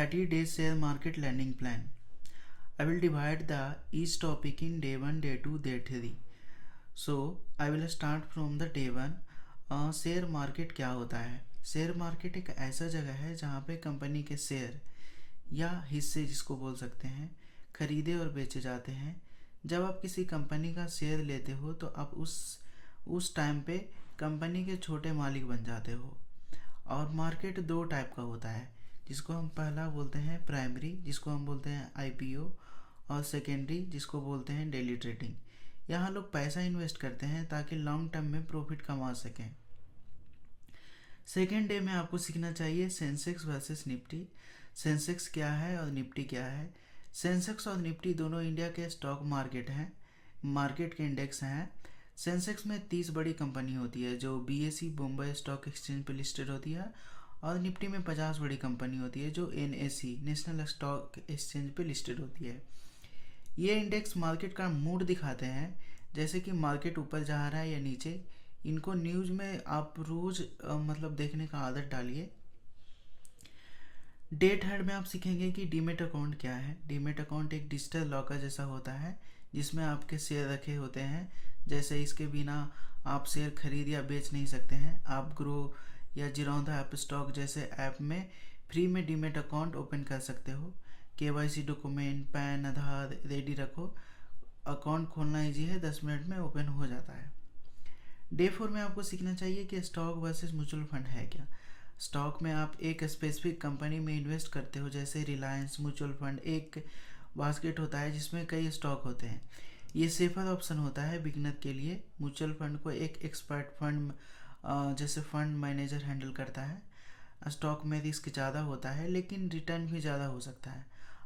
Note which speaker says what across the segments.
Speaker 1: 30-day share market lending plan. I will divide the each topic in day 1, day 2, day 3. So I will start from the day 1. Share market क्या होता है? Share market एक ऐसा जगह है जहाँ पे कंपनी के शेयर या हिस्से जिसको बोल सकते हैं खरीदे और बेचे जाते हैं। जब आप किसी कंपनी का शेयर लेते हो तो आप उस टाइम पे कंपनी के छोटे मालिक बन जाते हो। और मार्केट दो टाइप का होता है, जिसको हम पहला बोलते हैं प्राइमरी, जिसको हम बोलते हैं आईपीओ, और सेकेंडरी जिसको बोलते हैं डेली ट्रेडिंग। यहाँ लोग पैसा इन्वेस्ट करते हैं ताकि लॉन्ग टर्म में प्रॉफिट कमा सकें। सेकेंड डे में आपको सीखना चाहिए सेंसेक्स वर्सेस निफ्टी। सेंसेक्स क्या है और निफ्टी क्या है। सेंसेक्स और निफ्टी दोनों इंडिया के स्टॉक मार्केट हैं, मार्केट के इंडेक्स हैं। सेंसेक्स में 30 बड़ी कंपनी होती है जो बीएसई बॉम्बे स्टॉक एक्सचेंज पे लिस्टेड होती है, और निफ्टी में 50 बड़ी कंपनी होती है जो एनएसी नेशनल स्टॉक एक्सचेंज पे लिस्टेड होती है। ये इंडेक्स मार्केट का मूड दिखाते हैं, जैसे कि मार्केट ऊपर जा रहा है या नीचे। इनको न्यूज़ में आप रोज़ देखने का आदत डालिए। डे थर्ड में आप सीखेंगे कि डीमेट अकाउंट क्या है। डीमेट अकाउंट एक डिजिटल लॉकर जैसा होता है जिसमें आपके शेयर रखे होते हैं। जैसे इसके बिना आप शेयर खरीद या बेच नहीं सकते हैं। आप ग्रो या जिरोधा ऐप स्टॉक जैसे ऐप में फ्री में डीमेट अकाउंट ओपन कर सकते हो। केवाईसी डॉक्यूमेंट, पैन, आधार रेडी रखो। अकाउंट खोलना ईजी है, 10 मिनट में ओपन हो जाता है। डे 4 में आपको सीखना चाहिए कि स्टॉक वर्सेस म्यूचुअल फंड है क्या। स्टॉक में आप एक स्पेसिफिक कंपनी में इन्वेस्ट करते हो, जैसे रिलायंस। म्यूचुअल फंड एक बास्केट होता है जिसमें कई स्टॉक होते हैं। ये सेफर ऑप्शन होता है बिगनर के लिए। म्यूचुअल फंड को एक एक्सपर्ट फंड जैसे फंड मैनेजर हैंडल करता है। स्टॉक में रिस्क ज़्यादा होता है लेकिन रिटर्न भी ज़्यादा हो सकता है।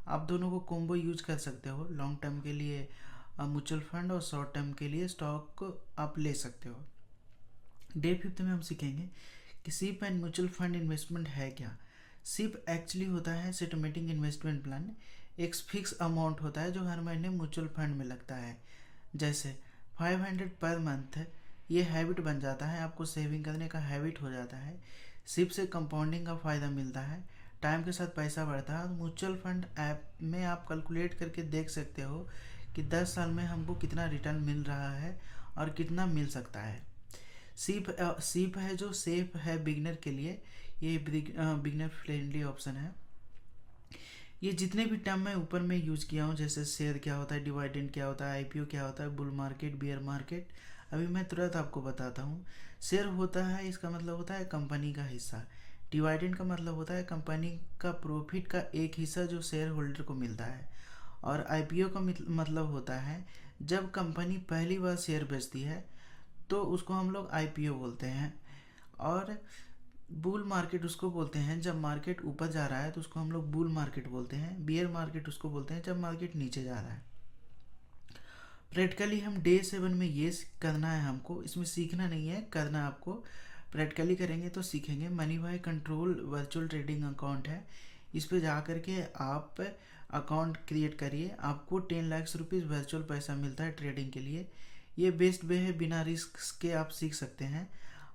Speaker 1: आप दोनों को कॉम्बो यूज कर सकते हो। लॉन्ग टर्म के लिए म्यूचुअल फंड और शॉर्ट टर्म के लिए स्टॉक को आप ले सकते हो। डे 5 में हम सीखेंगे कि SIP and mutual fund investment है क्या। सिप एक्चुअली होता है सिस्टमेटिक इन्वेस्टमेंट प्लान। एक फिक्स अमाउंट होता है जो हर महीने म्यूचुअल फंड में लगता है, जैसे 500 पर मंथ। ये हैबिट बन जाता है, आपको सेविंग करने का हैबिट हो जाता है। सिप से कंपाउंडिंग का फ़ायदा मिलता है, टाइम के साथ पैसा बढ़ता है। और म्यूचुअल फंड ऐप में आप कैलकुलेट करके देख सकते हो कि 10 साल में हमको कितना रिटर्न मिल रहा है और कितना मिल सकता है। सीप है जो सेफ है बिगनर के लिए। ये बिगनर फ्रेंडली ऑप्शन है। ये जितने भी टर्म मैं ऊपर में यूज़ किया हूँ, जैसे शेयर क्या होता है, डिविडेंड क्या होता है, आईपीओ क्या होता है, बुल मार्केट, बियर मार्केट, अभी मैं तुरंत आपको बताता हूँ। शेयर होता है, इसका मतलब होता है कंपनी का हिस्सा। डिविडेंड का मतलब होता है कंपनी का प्रॉफिट का एक हिस्सा जो शेयर होल्डर को मिलता है। और आईपीओ का मतलब होता है जब कंपनी पहली बार शेयर बेचती है तो उसको हम लोग आईपीओ बोलते हैं। और बुल मार्केट उसको बोलते हैं जब मार्केट ऊपर जा रहा है तो उसको हम लोग बुल मार्केट बोलते हैं। बियर मार्केट उसको बोलते हैं जब मार्केट नीचे जा रहा है। प्रैक्टिकली हम डे 7 में ये करना है हमको, इसमें सीखना नहीं है, करना आपको। प्रैक्टिकली करेंगे तो सीखेंगे। Money by control virtual trading account है, इस पे जा करके आप अकाउंट क्रिएट करिए। आपको 10 लाख रुपीज़ वर्चुअल पैसा मिलता है ट्रेडिंग के लिए। ये बेस्ट वे है, बिना रिस्क के आप सीख सकते हैं।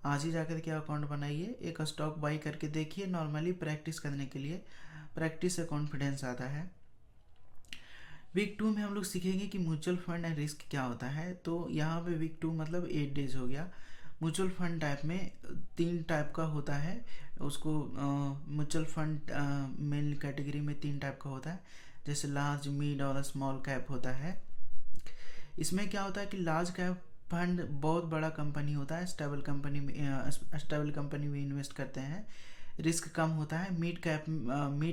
Speaker 1: आज ही जाकर के अकाउंट बनाइए, एक स्टॉक बाई करके देखिए। नॉर्मली प्रैक्टिस करने के लिए, प्रैक्टिस से कॉन्फिडेंस आता है। वीक 2 में हम लोग सीखेंगे कि म्यूचुअल फंड एंड रिस्क क्या होता है। तो यहाँ पे वीक 2 मतलब 8 डेज हो गया। म्यूचुअल फंड टाइप में 3 टाइप का होता है। उसको म्यूचुअल फंड मेन कैटेगरी में 3 टाइप का होता है, जैसे लार्ज, मिड और स्मॉल कैप होता है। इसमें क्या होता है कि लार्ज कैप फंड बहुत बड़ा कंपनी होता है, स्टेबल कंपनी में इन्वेस्ट करते हैं, रिस्क कम होता है। मिड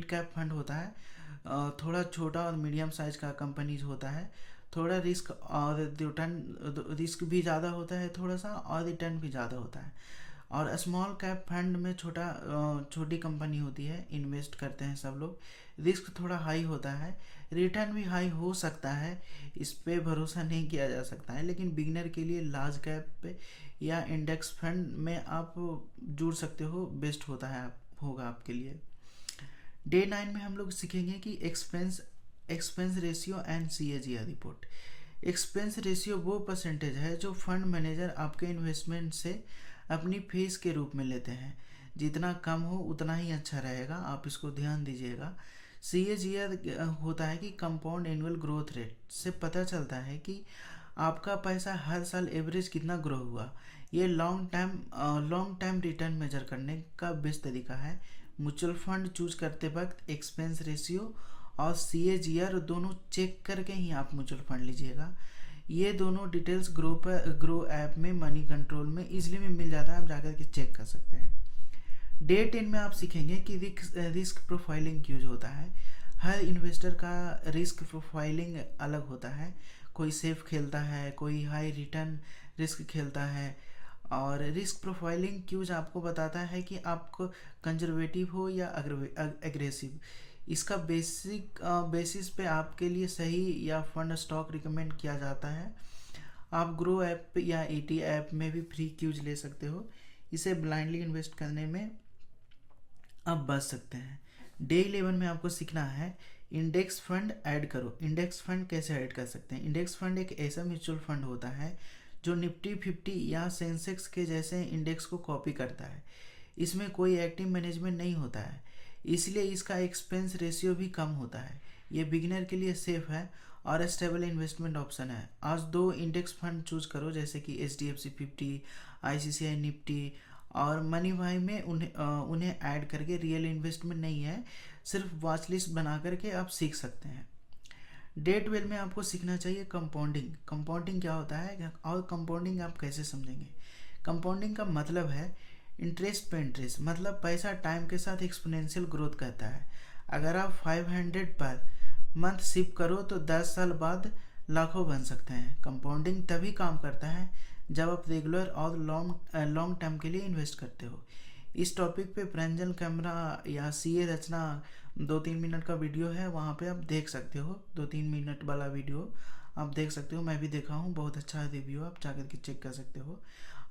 Speaker 1: कैप फंड होता है, थोड़ा छोटा और मीडियम साइज का कंपनीज होता है। थोड़ा रिस्क और रिटर्न, रिस्क भी ज़्यादा होता है थोड़ा सा, और रिटर्न भी ज़्यादा होता है। और स्मॉल कैप फंड में छोटी कंपनी होती है, इन्वेस्ट करते हैं सब लोग। रिस्क थोड़ा हाई होता है, रिटर्न भी हाई हो सकता है, इस पे भरोसा नहीं किया जा सकता है। लेकिन बिगनर के लिए लार्ज कैप पे या इंडेक्स फंड में आप जुड़ सकते हो, बेस्ट होता है होगा आपके लिए। डे 9 में हम लोग सीखेंगे कि expense ratio and CAGR report. Expense ratio वो परसेंटेज है जो फंड मैनेजर आपके इन्वेस्टमेंट से अपनी फीस के रूप में लेते हैं। जितना कम हो उतना ही अच्छा रहेगा, आप इसको ध्यान दीजिएगा। CAGR होता है कि कंपाउंड एनुअल ग्रोथ रेट से पता चलता है कि आपका पैसा हर साल एवरेज कितना ग्रो हुआ। ये लॉन्ग टाइम रिटर्न मेजर करने का बेस्ट तरीका है। म्यूचुअल फंड चूज करते वक्त एक्सपेंस रेशियो और CAGR दोनों चेक करके ही आप म्यूचुअल फंड लीजिएगा। ये दोनों डिटेल्स ग्रो ऐप में मनी कंट्रोल में इजीली में मिल जाता है, आप जाकर के चेक कर सकते हैं। डे 10 में आप सीखेंगे कि रिस्क प्रोफाइलिंग यूज होता है। हर इन्वेस्टर का रिस्क प्रोफाइलिंग अलग होता है। कोई सेफ खेलता है, कोई हाई रिटर्न रिस्क खेलता है। और रिस्क प्रोफाइलिंग क्यूज आपको बताता है कि आपको कंजर्वेटिव हो या एग्रेसिव। इसका बेसिस पे आपके लिए सही या फंड स्टॉक रिकमेंड किया जाता है। आप ग्रो ऐप या ET ऐप में भी फ्री क्यूज ले सकते हो। इसे ब्लाइंडली इन्वेस्ट करने में आप बच सकते हैं। डे 11 में आपको सीखना है इंडेक्स फंड ऐड करो। इंडेक्स फंड कैसे ऐड कर सकते हैं? इंडेक्स फंड एक ऐसा म्यूचुअल फंड होता है जो निफ्टी 50 या सेंसेक्स के जैसे इंडेक्स को कॉपी करता है। इसमें कोई एक्टिव मैनेजमेंट नहीं होता है, इसलिए इसका एक्सपेंस रेशियो भी कम होता है। ये बिगिनर के लिए सेफ है और स्टेबल इन्वेस्टमेंट ऑप्शन है। आज 2 इंडेक्स फंड चूज करो, जैसे कि HDFC 50, ICICI निफ्टी और मनी भाई में उन्हें ऐड करके रियल इन्वेस्टमेंट नहीं है, सिर्फ वॉच लिस्ट बना करके आप सीख सकते हैं। डे 12 में आपको सीखना चाहिए कंपाउंडिंग। कंपाउंडिंग क्या होता है और कंपाउंडिंग आप कैसे समझेंगे? कंपाउंडिंग का मतलब है इंटरेस्ट पे इंटरेस्ट, मतलब पैसा टाइम के साथ एक्सपोनेंशियल ग्रोथ करता है। अगर आप 500 पर मंथ शिफ्ट करो तो 10 साल बाद लाखों बन सकते हैं। कंपाउंडिंग तभी काम करता है जब आप रेगुलर और लॉन्ग टर्म के लिए इन्वेस्ट करते हो। इस टॉपिक पे प्रंजन कैमरा या CA रचना 2-3 मिनट का वीडियो है, वहाँ पे आप देख सकते हो। 2-3 मिनट वाला वीडियो आप देख सकते हो, मैं भी देखा हूँ, बहुत अच्छा रिव्यू, आप जाकर के चेक कर सकते हो।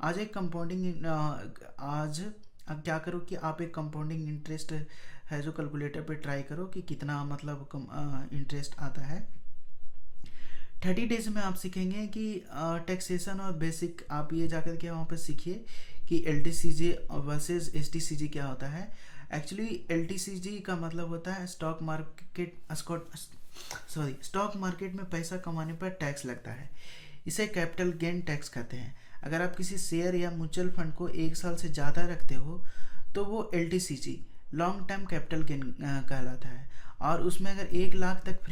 Speaker 1: आज एक कंपाउंडिंग आज अब क्या करो कि आप एक कंपाउंडिंग इंटरेस्ट है जो कैलकुलेटर पे ट्राई करो कि कितना मतलब इंटरेस्ट आता है। 30 डेज में आप सीखेंगे कि टैक्सेशन और बेसिक, आप ये जाकर के वहाँ पे सीखिए कि LTCG वर्सेस STCG क्या होता है। एक्चुअली LTCG का मतलब होता है स्टॉक मार्केट में पैसा कमाने पर टैक्स लगता है। इसे कैपिटल गेन टैक्स कहते हैं। अगर आप किसी शेयर या म्यूचुअल फंड को 1 साल से ज़्यादा रखते हो तो वो LTCG long term capital gain कहलाता है। और उसमें अगर 1 लाख तक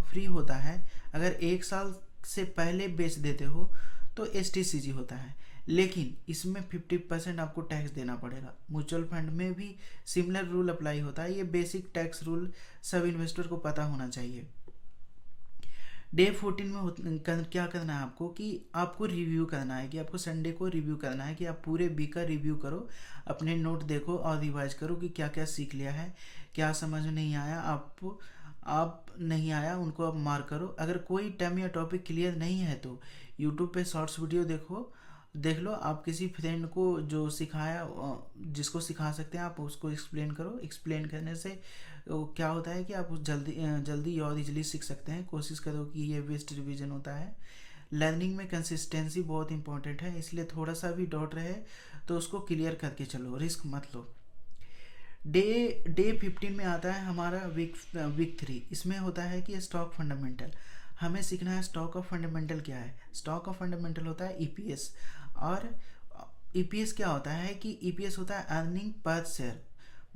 Speaker 1: फ्री होता है, अगर 1 साल से पहले बेच देते हो तो STCG होता है, लेकिन इसमें 50% आपको टैक्स देना पड़ेगा। म्यूचुअल फंड में भी सिमिलर रूल अप्लाई होता है। ये बेसिक टैक्स रूल सब इन्वेस्टर को पता होना चाहिए। डे 14 में क्या करना है आपको कि आपको रिव्यू करना है, कि आपको संडे को रिव्यू करना है कि आप पूरे वीक का रिव्यू करो, अपने नोट देखो और रिवाइज करो कि क्या क्या सीख लिया है, क्या समझ में नहीं आया, आप नहीं आया उनको आप मार्क करो। अगर कोई टर्म या टॉपिक क्लियर नहीं है तो यूट्यूब पे शॉर्ट्स वीडियो देख लो। आप किसी फ्रेंड को जो सिखाया, जिसको सिखा सकते हैं, आप उसको एक्सप्लेन करो। एक्सप्लेन करने से क्या होता है कि आप जल्दी और इजीली सीख सकते हैं। कोशिश करो कि ये वेस्ट रिवीजन होता है। लर्निंग में कंसिस्टेंसी बहुत इंपॉर्टेंट है, इसलिए थोड़ा सा भी डाउट रहे तो उसको क्लियर करके चलो, रिस्क मत लो। डे 15 में आता है हमारा वीक 3। इसमें होता है कि स्टॉक फंडामेंटल। हमें सीखना है स्टॉक ऑफ फंडामेंटल क्या है। स्टॉक ऑफ फंडामेंटल होता है EPS। और EPS क्या होता है कि EPS होता है अर्निंग पर शेयर,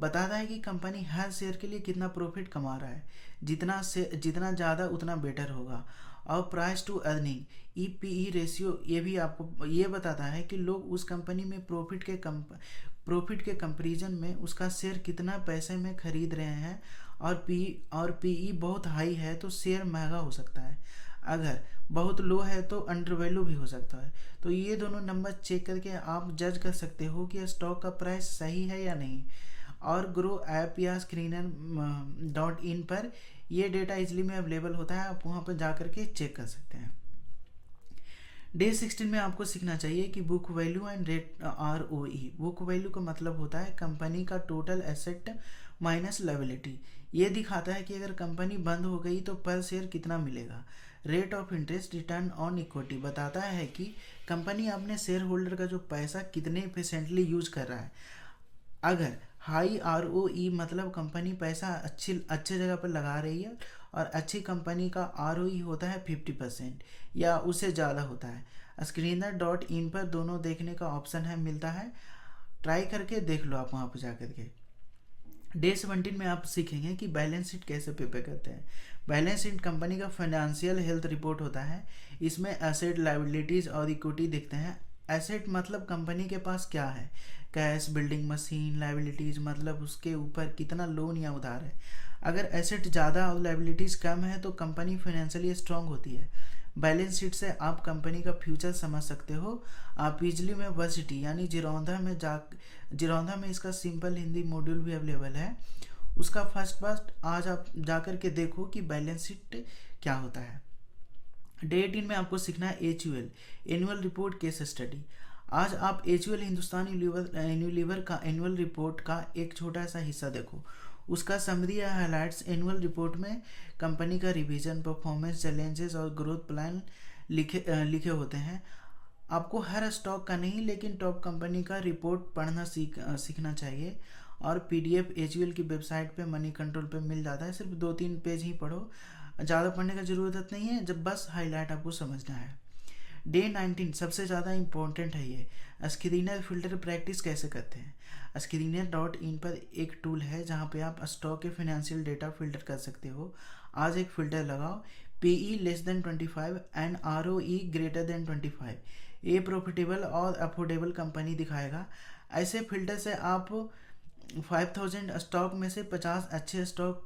Speaker 1: बताता है कि कंपनी हर शेयर के लिए कितना प्रॉफिट कमा रहा है। जितना ज़्यादा उतना बेटर होगा। और price to earning EPE ratio, ये भी आपको ये बताता है कि लोग उस कंपनी में प्रॉफिट के कंपैरिजन में उसका शेयर कितना पैसे में खरीद रहे हैं। और PE बहुत हाई है तो शेयर महंगा हो सकता है, अगर बहुत लो है तो अंडर वैल्यू भी हो सकता है। तो ये दोनों नंबर चेक करके आप जज कर सकते हो कि स्टॉक का प्राइस सही है या नहीं। और ग्रो ऐप या screener.in पर ये डेटा इजीली में अवेलेबल होता है, आप वहाँ पर जा कर के चेक कर सकते हैं। डे 16 में आपको सीखना चाहिए कि book value and rate ROE। Book value का मतलब होता है कंपनी का टोटल एसेट माइनस लायबिलिटी। ये दिखाता है कि अगर कंपनी बंद हो गई तो पर शेयर कितना मिलेगा। Rate of interest return on equity बताता है कि कंपनी अपने शेयर होल्डर का जो पैसा कितने % यूज कर रहा है। अगर हाई ROE मतलब कंपनी पैसा अच्छे जगह पर लगा रही है, और अच्छी कंपनी का ROE होता है 50% या उससे ज़्यादा होता है। Screener.in पर दोनों देखने का ऑप्शन है, मिलता है, ट्राई करके देख लो आप वहाँ पर जा कर के। डे 17 में आप सीखेंगे कि बैलेंस शीट कैसे प्रिपेयर करते हैं। बैलेंस शीट कंपनी का फाइनेंशियल हेल्थ रिपोर्ट होता है। इसमें एसेट, लायबिलिटीज़ और इक्विटी दिखते हैं। एसेट मतलब कंपनी के पास क्या है, कैश, बिल्डिंग, मशीन। लायबिलिटीज़ मतलब उसके ऊपर कितना लोन या उधार है। अगर एसेट ज़्यादा और लायबिलिटीज़ कम है तो कंपनी फाइनेंशियली स्ट्रांग होती है। बैलेंस शीट से आप कंपनी का फ्यूचर समझ सकते हो। आप इजली में वर्सिटी यानी जिरौंधा में इसका सिंपल हिंदी मॉड्यूल भी अवेलेबल है। उसका फर्स्ट पार्ट आज आप जा कर के देखो कि बैलेंस शीट क्या होता है। डे 18 में आपको सीखना है HUL, annual report case study. आज आप HUL हिंदुस्तान यूनिलीवर का एनुअल रिपोर्ट का एक छोटा सा हिस्सा देखो। उसका समरी या हाइलाइट्स एनुअल रिपोर्ट में कंपनी का रिवीजन, परफॉर्मेंस, चैलेंजेस और ग्रोथ प्लान लिखे होते हैं। आपको हर स्टॉक का नहीं लेकिन टॉप कंपनी का रिपोर्ट पढ़ना सीखना चाहिए। और PDF HUL की वेबसाइट पे मनी कंट्रोल पे मिल जाता है। सिर्फ 2-3 पेज ही पढ़ो, ज़्यादा पढ़ने का ज़रूरत नहीं है, जब बस हाईलाइट आपको समझना है। डे 19 सबसे ज़्यादा इम्पोर्टेंट है ये। स्क्रीनर फिल्टर प्रैक्टिस कैसे करते हैं। Screener.in पर एक टूल है जहाँ पे आप स्टॉक के फाइनेंशियल डेटा फिल्टर कर सकते हो। आज एक फ़िल्टर लगाओ, PE less than 25 and ROE greater than 25। ये प्रॉफिटेबल और अफोर्डेबल कंपनी दिखाएगा। ऐसे फिल्टर से आप 5000 स्टॉक में से 50 अच्छे स्टॉक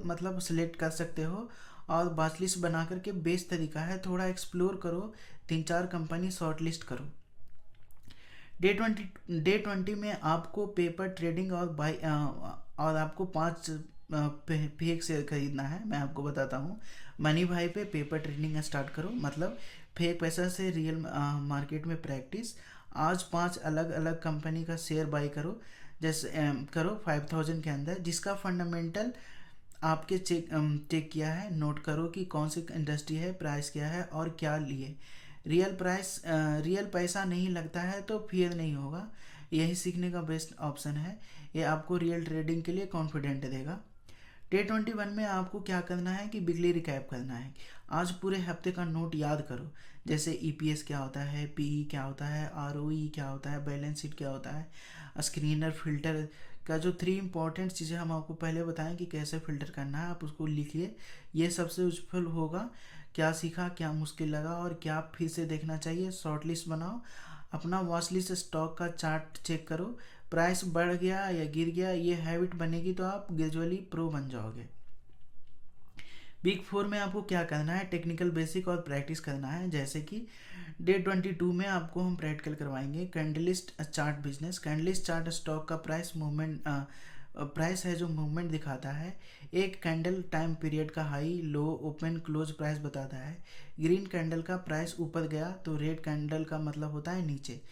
Speaker 1: मतलब सिलेक्ट कर सकते हो। और वॉच लिस्ट बना करके बेस्ट तरीका है, थोड़ा एक्सप्लोर करो, 3-4 कंपनी शॉर्ट लिस्ट करो। डे 20 में आपको पेपर ट्रेडिंग और आपको 5 फेक शेयर खरीदना है। मैं आपको बताता हूँ। मनी भाई पे पेपर ट्रेडिंग स्टार्ट करो, मतलब फेक पैसा से रियल मार्केट में प्रैक्टिस। आज 5 अलग अलग कंपनी का शेयर बाई करो, जैसे करो 5000 के अंदर, जिसका फंडामेंटल आपके चेक किया है। नोट करो कि कौन सी इंडस्ट्री है, प्राइस क्या है और क्या लिए। रियल पैसा नहीं लगता है तो फियर नहीं होगा। यही सीखने का बेस्ट ऑप्शन है। ये आपको रियल ट्रेडिंग के लिए कॉन्फिडेंट देगा। डे 21 में आपको क्या करना है कि वीकली रिकैप करना है। आज पूरे हफ्ते का नोट याद करो, जैसे EPS क्या होता है, PE क्या होता है, ROE क्या होता है, बैलेंस शीट क्या होता है, स्क्रीनर फिल्टर का जो 3 इंपॉर्टेंट चीज़ें हम आपको पहले बताएं कि कैसे फ़िल्टर करना है, आप उसको लिखिए। ये सबसे यूजफुल होगा। क्या सीखा, क्या मुश्किल लगा और क्या फिर से देखना चाहिए। शॉर्ट लिस्ट बनाओ, अपना वॉच लिस्ट स्टॉक का चार्ट चेक करो, प्राइस बढ़ गया या गिर गया। ये हैबिट बनेगी तो आप ग्रेजुअली प्रो बन जाओगे। वीक 4 में आपको क्या करना है, टेक्निकल बेसिक और प्रैक्टिस करना है। जैसे कि डे 22 में आपको हम प्रैक्टिकल करवाएंगे कैंडलिस्ट चार्ट बिजनेस। कैंडलिस्ट चार्ट स्टॉक का प्राइस है जो मूवमेंट दिखाता है। एक कैंडल टाइम पीरियड का हाई, लो, ओपन, क्लोज प्राइस बताता है। ग्रीन कैंडल का प्राइस ऊपर गया तो रेड कैंडल का मतलब होता है नीचे।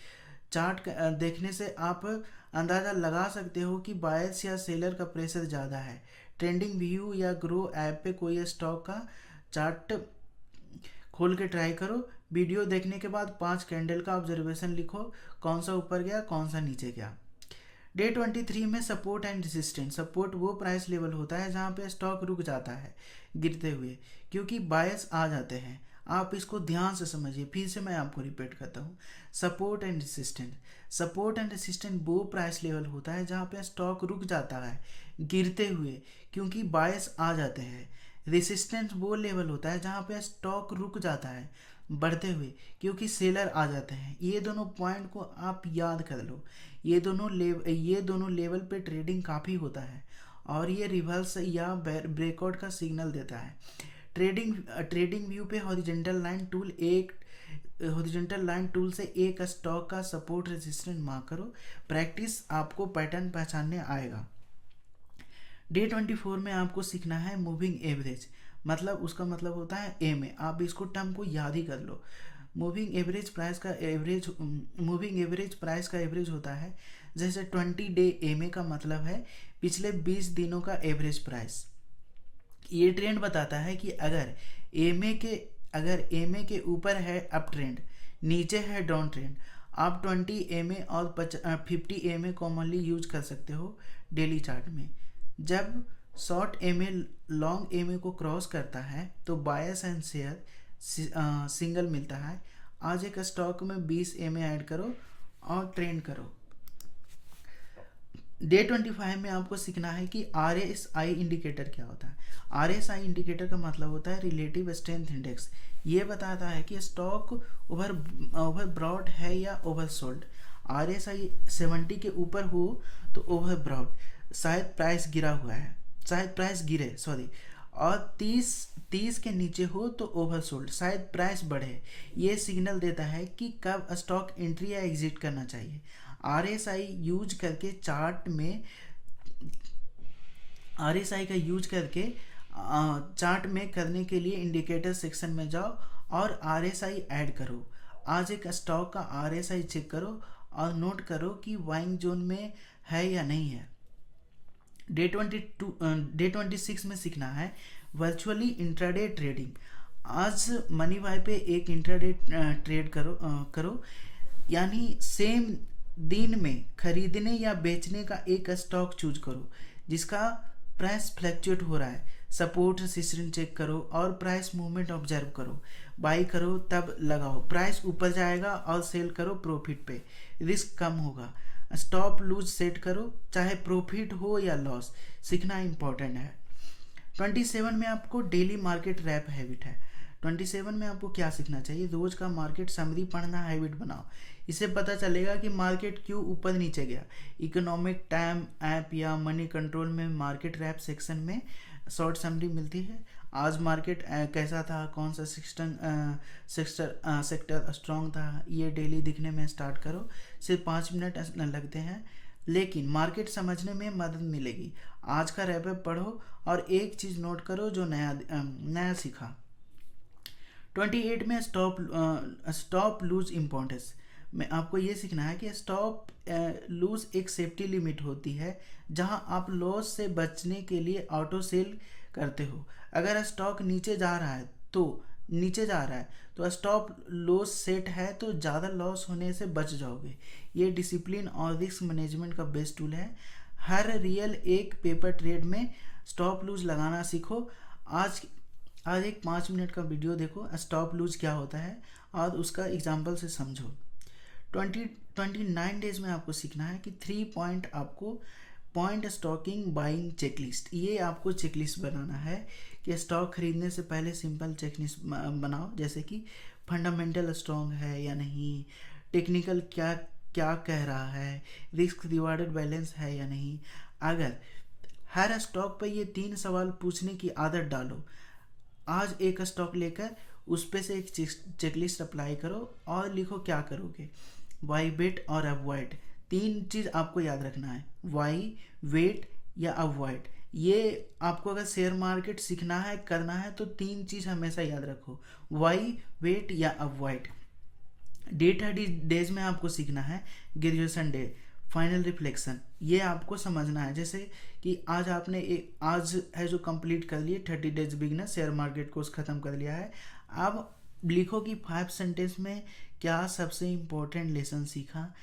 Speaker 1: चार्ट देखने से आप अंदाज़ा लगा सकते हो कि बायर्स या सेलर का प्रेशर ज़्यादा है। ट्रेंडिंग व्यू या ग्रो ऐप पे कोई स्टॉक का चार्ट खोल के ट्राई करो। वीडियो देखने के बाद 5 कैंडल का ऑब्जर्वेशन लिखो, कौन सा ऊपर गया, कौन सा नीचे गया। डे 23 में सपोर्ट एंड रेजिस्टेंस। सपोर्ट वो प्राइस लेवल होता है जहाँ पे स्टॉक रुक जाता है गिरते हुए, क्योंकि बायर्स आ जाते हैं। आप इसको ध्यान से समझिए, फिर से मैं आपको रिपीट करता हूँ। सपोर्ट एंड रेजिस्टेंस वो प्राइस लेवल होता है जहाँ पे स्टॉक रुक जाता है गिरते हुए, क्योंकि बायर्स आ जाते हैं। रेजिस्टेंस वो लेवल होता है जहाँ पे स्टॉक रुक जाता है बढ़ते हुए, क्योंकि सेलर आ जाते हैं। ये दोनों पॉइंट को आप याद कर लो। ये दोनों लेवल पे ट्रेडिंग काफ़ी होता है और ये रिवर्स या ब्रेकआउट का सिग्नल देता है। ट्रेडिंग व्यू पे हॉरिजॉन्टल लाइन टूल से एक स्टॉक का सपोर्ट रेजिस्टेंस मार्क करो। प्रैक्टिस आपको पैटर्न पहचानने आएगा। डे 24 में आपको सीखना है मूविंग एवरेज, मतलब उसका मतलब होता है MA। आप इसको टर्म को याद ही कर लो। मूविंग एवरेज प्राइस का एवरेज होता है। जैसे 20 डे MA का मतलब है पिछले 20 दिनों का एवरेज प्राइस। ये ट्रेंड बताता है कि अगर MA के ऊपर है अप ट्रेंड, नीचे है डाउन ट्रेंड, आप 20 MA और 50 MA कॉमनली यूज कर सकते हो डेली चार्ट में। जब शॉर्ट MA लॉन्ग MA को क्रॉस करता है तो बायस एंड शेयर सिंगल मिलता है। आज एक स्टॉक में 20 MA ऐड करो और ट्रेंड करो। डे 25 में आपको सीखना है कि RSI इंडिकेटर क्या होता है। RSI इंडिकेटर का मतलब होता है रिलेटिव स्ट्रेंथ इंडेक्स। ये बताता है कि स्टॉक ओवर ब्रॉड है या ओवर सोल्ड। RSI 70 के ऊपर हो तो ओवर ब्रॉड, शायद प्राइस गिरा हुआ है, शायद प्राइस गिरे सॉरी, और 30 के नीचे हो तो ओवर सोल्ड, शायद प्राइस बढ़े। ये सिग्नल देता है कि कब स्टॉक एंट्री या एग्जिट करना चाहिए। RSI यूज करके चार्ट में RSI का यूज करके चार्ट में करने के लिए इंडिकेटर सेक्शन में जाओ और RSI ऐड करो। आज एक स्टॉक का RSI चेक करो और नोट करो कि बाइंग जोन में है या नहीं है। डे 26 में सीखना है वर्चुअली इंट्राडे ट्रेडिंग। आज मनी भाई पे एक इंट्राडे ट्रेड करो, यानी सेम दिन में खरीदने या बेचने का एक स्टॉक चूज करो जिसका प्राइस फ्लक्चुएट हो रहा है। सपोर्ट रेजिस्टेंस चेक करो और प्राइस मूवमेंट ऑब्जर्व करो। बाई करो तब लगाओ, प्राइस ऊपर जाएगा और सेल करो प्रॉफिट पे, रिस्क कम होगा। स्टॉप लूज सेट करो चाहे प्रॉफिट हो या लॉस, सीखना इंपॉर्टेंट है। 27 में आपको डेली मार्केट रैप हैबिट है। 27 में आपको क्या सीखना चाहिए, रोज का मार्केट समरी पढ़ना हैबिट बनाओ। इससे पता चलेगा कि मार्केट क्यों ऊपर नीचे गया। इकोनॉमिक टाइम ऐप या मनी कंट्रोल में मार्केट रैप सेक्शन में शॉर्ट समरी मिलती है। आज मार्केट कैसा था, कौन सा सेक्टर स्ट्रॉन्ग था, ये डेली दिखने में स्टार्ट करो। सिर्फ 5 मिनट लगते हैं लेकिन मार्केट समझने में मदद मिलेगी। आज का रैप पढ़ो और एक चीज़ नोट करो जो नया सीखा। 28 में स्टॉप लूज इम्पोर्टेंस में आपको ये सीखना है कि स्टॉप लूज एक सेफ्टी लिमिट होती है जहां आप लॉस से बचने के लिए ऑटो सेल करते हो। अगर स्टॉक नीचे जा रहा है तो स्टॉप लॉस सेट है तो ज़्यादा लॉस होने से बच जाओगे। ये डिसिप्लिन और रिस्क मैनेजमेंट का बेस्ट टूल है। हर रियल एक पेपर ट्रेड में स्टॉप लूज लगाना सीखो। आज एक 5 मिनट का वीडियो देखो, स्टॉप लूज क्या होता है और उसका एग्जाम्पल से समझो। 29 डेज में आपको सीखना है कि 3 पॉइंट आपको पॉइंट स्टॉकिंग बाइंग चेकलिस्ट। ये आपको चेकलिस्ट बनाना है कि स्टॉक खरीदने से पहले सिंपल चेकलिस्ट बनाओ, जैसे कि फंडामेंटल स्ट्रॉन्ग है या नहीं, टेक्निकल क्या कह रहा है, रिस्क रिवार्डेड बैलेंस है या नहीं। अगर हर स्टॉक पर ये 3 सवाल पूछने की आदत डालो। आज एक स्टॉक लेकर उस पे से एक चेकलिस्ट अप्लाई करो और लिखो क्या करोगे। वाई, वेट और अवॉइड, 3 चीज़ आपको याद रखना है, वाई, वेट या अवॉइड। ये आपको अगर शेयर मार्केट सीखना है, करना है तो 3 चीज़ हमेशा याद रखो, वाई, वेट या अवॉइड। डे 30 डेज में आपको सीखना है ग्रेजुएशन डे फाइनल रिफ्लेक्शन। ये आपको समझना है, जैसे कि आज आपने आज है जो कंप्लीट कर लिए 30 days beginner share market course ख़त्म कर लिया है। अब लिखो कि 5 सेंटेंस में क्या सबसे इम्पोर्टेंट लेसन सीखा,